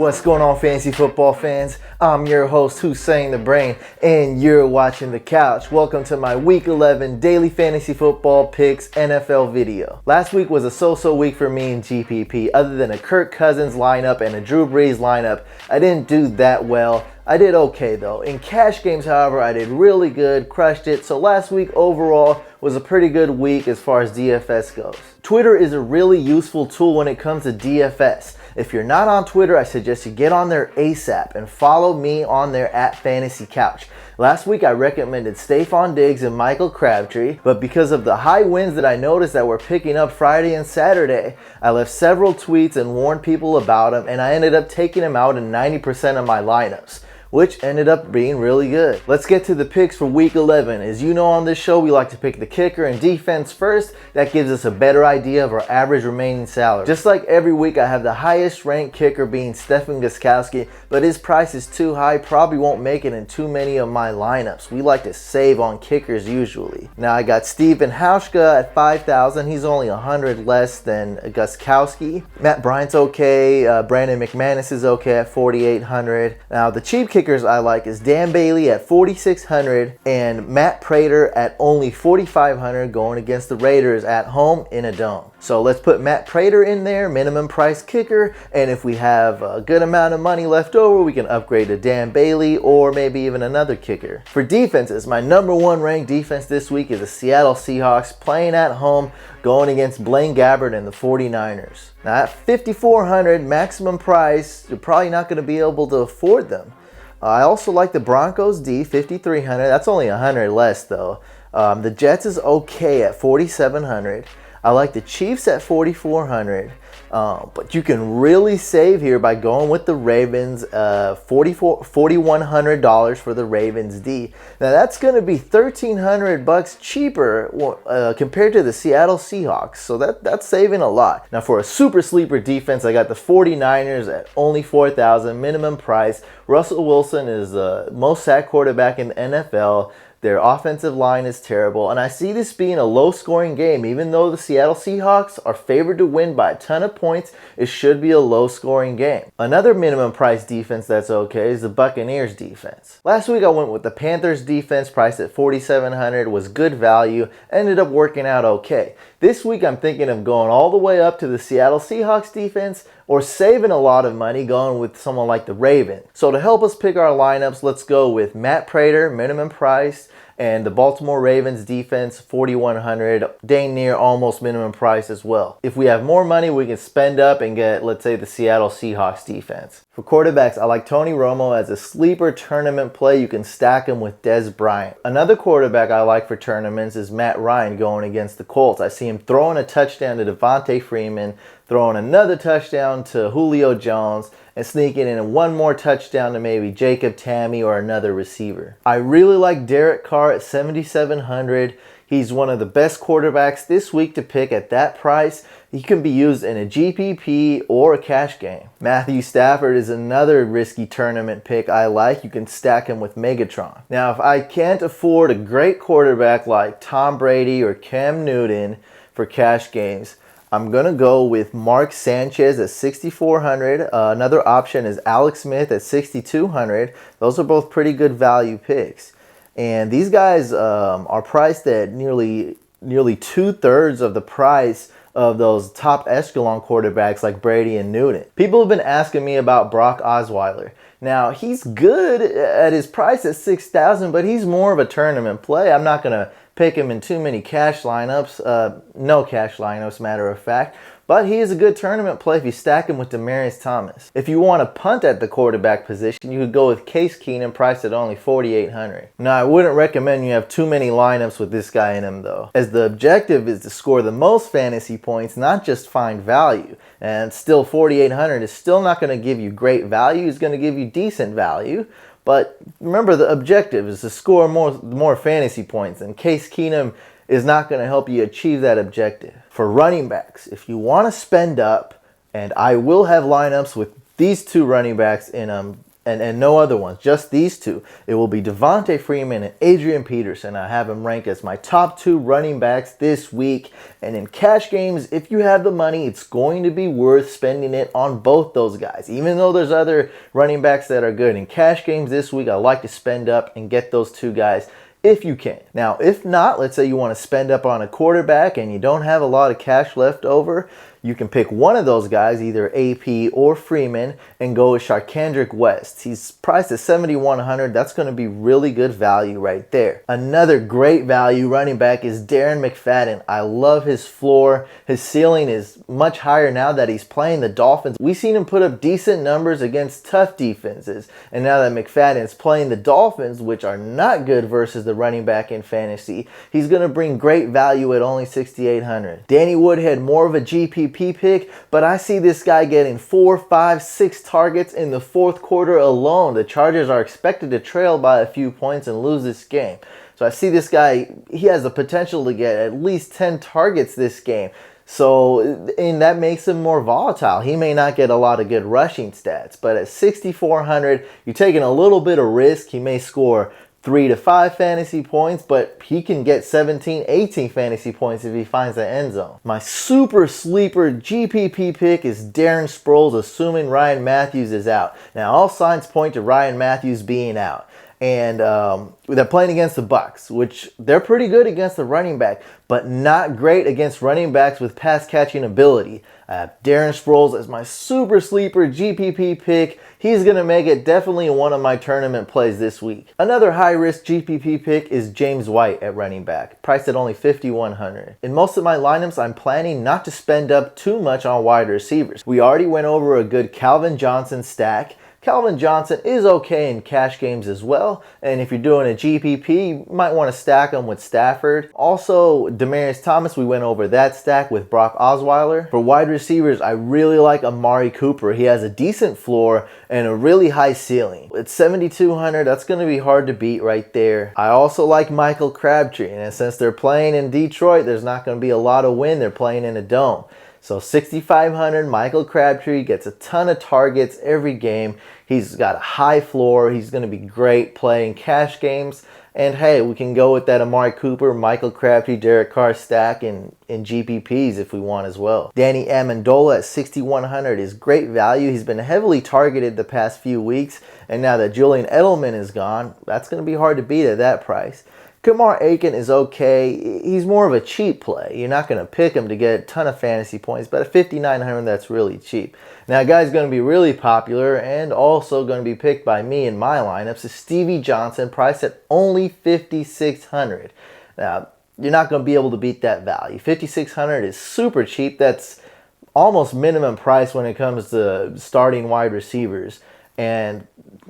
What's going on, fantasy football fans? I'm your host, Hussein the Brain, and you're watching The Couch. Welcome to my Week 11 Daily Fantasy Football Picks NFL video. Last week was a so-so week for me in GPP. Other than a Kirk Cousins lineup and a Drew Brees lineup, I didn't do that well. I did okay though. In cash games, however, I did really good, crushed it. So last week overall was a pretty good week as far as DFS goes. Twitter is a really useful tool when it comes to DFS. If you're not on Twitter, I suggest you get on there ASAP and follow me on there at Fantasy Couch. Last week I recommended Stephon Diggs and Michael Crabtree, but because of the high winds that I noticed that were picking up Friday and Saturday, I left several tweets and warned people about them, and I ended up taking them out in 90% of my lineups, which ended up being really good. Let's get to the picks for Week 11. As you know, on this show, we like to pick the kicker and defense first. That gives us a better idea of our average remaining salary. Just like every week, I have the highest ranked kicker being Stephen Gostkowski, but his price is too high, probably won't make it in too many of my lineups. We like to save on kickers usually. Now I got Steven Hauschka at 5,000. He's only 100 less than Gostkowski. Matt Bryant's okay. Brandon McManus is okay at 4,800. Now the cheap kickers I like is Dan Bailey at 4,600 and Matt Prater at only 4,500 going against the Raiders at home in a dome. So let's put Matt Prater in there, minimum price kicker, and if we have a good amount of money left over, we can upgrade to Dan Bailey or maybe even another kicker. For defenses, my number one ranked defense this week is the Seattle Seahawks playing at home going against Blaine Gabbert and the 49ers. Now at 5,400 maximum price, you're probably not going to be able to afford them. I also like the Broncos D, 5,300. That's only 100 less though. The Jets is okay at 4,700. I like the Chiefs at 4,400. But you can really save here by going with the Ravens, $4,100 for the Ravens D. Now that's going to be $1,300 cheaper compared to the Seattle Seahawks, so that's saving a lot. Now for a super sleeper defense, I got the 49ers at only 4,000 minimum price. Russell Wilson is the most sacked quarterback in the NFL. Their offensive line is terrible, and I see this being a low-scoring game. Even though the Seattle Seahawks are favored to win by a ton of points, it should be a low-scoring game. Another minimum price defense that's okay is the Buccaneers defense. Last week I went with the Panthers defense, priced at 4,700, was good value, ended up working out okay. This week I'm thinking of going all the way up to the Seattle Seahawks defense or saving a lot of money going with someone like the Ravens. So to help us pick our lineups, let's go with Matt Prater, minimum price, and the Baltimore Ravens defense, 4,100, dang near almost minimum price as well. If we have more money, we can spend up and get, let's say, the Seattle Seahawks defense. For quarterbacks, I like Tony Romo as a sleeper tournament play. You can stack him with Dez Bryant. Another quarterback I like for tournaments is Matt Ryan going against the Colts. I see him throwing a touchdown to Devontae Freeman, throwing another touchdown to Julio Jones, and sneaking in one more touchdown to maybe Jacob Tamme or another receiver. I really like Derek Carr at 7,700. He's one of the best quarterbacks this week to pick at that price. He can be used in a GPP or a cash game. Matthew Stafford is another risky tournament pick I like. You can stack him with Megatron. Now, if I can't afford a great quarterback like Tom Brady or Cam Newton for cash games, I'm going to go with Mark Sanchez at 6,400. Another option is Alex Smith at 6,200. Those are both pretty good value picks. And these guys are priced at nearly 2/3 of the price of those top echelon quarterbacks like Brady and Newton. People have been asking me about Brock Osweiler. Now, he's good at his price at 6,000, but he's more of a tournament play. I'm not going to pick him in too many cash lineups, no cash lineups, matter of fact. But he is a good tournament play if you stack him with Demaryius Thomas. If you want to punt at the quarterback position, you could go with Case Keenum, priced at only 4,800. Now, I wouldn't recommend you have too many lineups with this guy in them, though, as the objective is to score the most fantasy points, not just find value. And still, 4,800 is still not going to give you great value. It's going to give you decent value. But remember, the objective is to score more fantasy points, and Case Keenum is not going to help you achieve that objective. For running backs, if you want to spend up, and I will have lineups with these two running backs in and no other ones, just these two. It will be Devontae Freeman and Adrian Peterson. I have them ranked as my top 2 running backs this week. And in cash games, if you have the money, it's going to be worth spending it on both those guys. Even though there's other running backs that are good, in cash games this week, I like to spend up and get those 2 guys if you can. Now, if not, let's say you want to spend up on a quarterback and you don't have a lot of cash left over, you can pick one of those guys, either AP or Freeman, and go with Charkandrick West. He's priced at $7,100. That's going to be really good value right there. Another great value running back is Darren McFadden. I love his floor. His ceiling is much higher now that he's playing the Dolphins. We've seen him put up decent numbers against tough defenses. And now that McFadden is playing the Dolphins, which are not good versus the running back in fantasy, he's going to bring great value at only $6,800. Danny Woodhead, more of a GPP pick, but I see this guy getting 4, 5, 6 targets in the 4th quarter alone. The Chargers are expected to trail by a few points and lose this game. So I see this guy, he has the potential to get at least 10 targets this game. So, and that makes him more volatile. He may not get a lot of good rushing stats, but at $6,400, you're taking a little bit of risk. He may score 3 to 5 fantasy points, but he can get 17, 18 fantasy points if he finds the end zone. My super sleeper GPP pick is Darren Sproles, assuming Ryan Matthews is out. Now, all signs point to Ryan Matthews being out. And they're playing against the Bucs, which they're pretty good against the running back, but not great against running backs with pass catching ability. I have Darren Sproles as my super sleeper GPP pick. He's going to make it definitely one of my tournament plays this week. Another high-risk GPP pick is James White at running back, priced at only $5,100. In most of my lineups, I'm planning not to spend up too much on wide receivers. We already went over a good Calvin Johnson stack. Calvin Johnson is okay in cash games as well, and if you're doing a GPP, you might want to stack him with Stafford. Also, Demaryius Thomas, we went over that stack with Brock Osweiler. For wide receivers, I really like Amari Cooper. He has a decent floor and a really high ceiling. At $7,200, that's going to be hard to beat right there. I also like Michael Crabtree, and since they're playing in Detroit, there's not going to be a lot of wind. They're playing in a dome. So $6,500, Michael Crabtree gets a ton of targets every game. He's got a high floor. He's going to be great playing cash games. And hey, we can go with that Amari Cooper, Michael Crabtree, Derek Carr stack in GPPs if we want as well. Danny Amendola at $6,100 is great value. He's been heavily targeted the past few weeks. And now that Julian Edelman is gone, that's going to be hard to beat at that price. Kamar Aiken is okay. He's more of a cheap play. You're not going to pick him to get a ton of fantasy points, but at $5,900, that's really cheap. Now, a guy's going to be really popular and also going to be picked by me in my lineups is Stevie Johnson, priced at only $5,600. Now, you're not going to be able to beat that value. $5,600 is super cheap. That's almost minimum price when it comes to starting wide receivers. And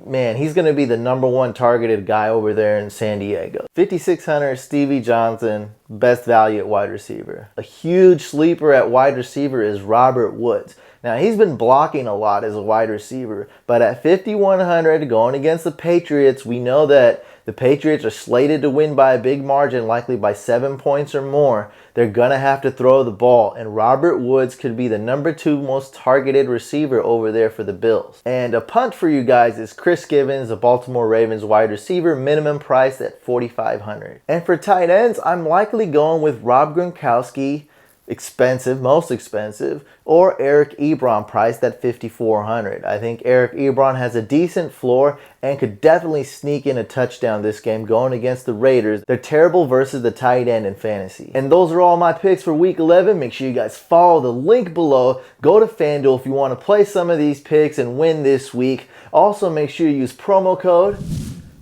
man, he's going to be the #1 targeted guy over there in San Diego. $5,600, Stevie Johnson, best value at wide receiver. A huge sleeper at wide receiver is Robert Woods. Now, he's been blocking a lot as a wide receiver, but at $5,100 going against the Patriots, we know that the Patriots are slated to win by a big margin, likely by 7 points or more. They're going to have to throw the ball, and Robert Woods could be the #2 most targeted receiver over there for the Bills. And a punt for you guys is Chris Givens, the Baltimore Ravens wide receiver, minimum price at $4,500. And for tight ends, I'm likely going with Rob Gronkowski, expensive, most expensive, or Eric Ebron, priced at $5,400. I think Eric Ebron has a decent floor and could definitely sneak in a touchdown this game going against the Raiders. They're terrible versus the tight end in fantasy. And those are all my picks for Week 11. Make sure you guys follow the link below. Go to FanDuel if you want to play some of these picks and win this week. Also, make sure you use promo code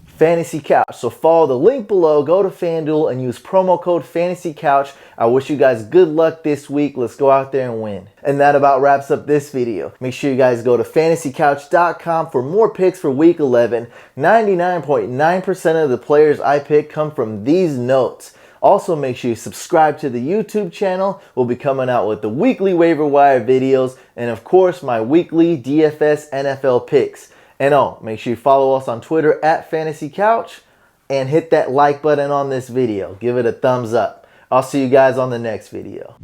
Fantasy Couch. So follow the link below, go to FanDuel, and use promo code Fantasy Couch. I wish you guys good luck this week. Let's go out there and win. And that about wraps up this video. Make sure you guys go to fantasycouch.com for more picks for Week 11. 99.9% of the players I pick come from these notes. Also, make sure you subscribe to the YouTube channel. We'll be coming out with the weekly waiver wire videos and, of course, my weekly DFS NFL picks. And make sure you follow us on Twitter at Fantasy Couch and hit that like button on this video. Give it a thumbs up. I'll see you guys on the next video.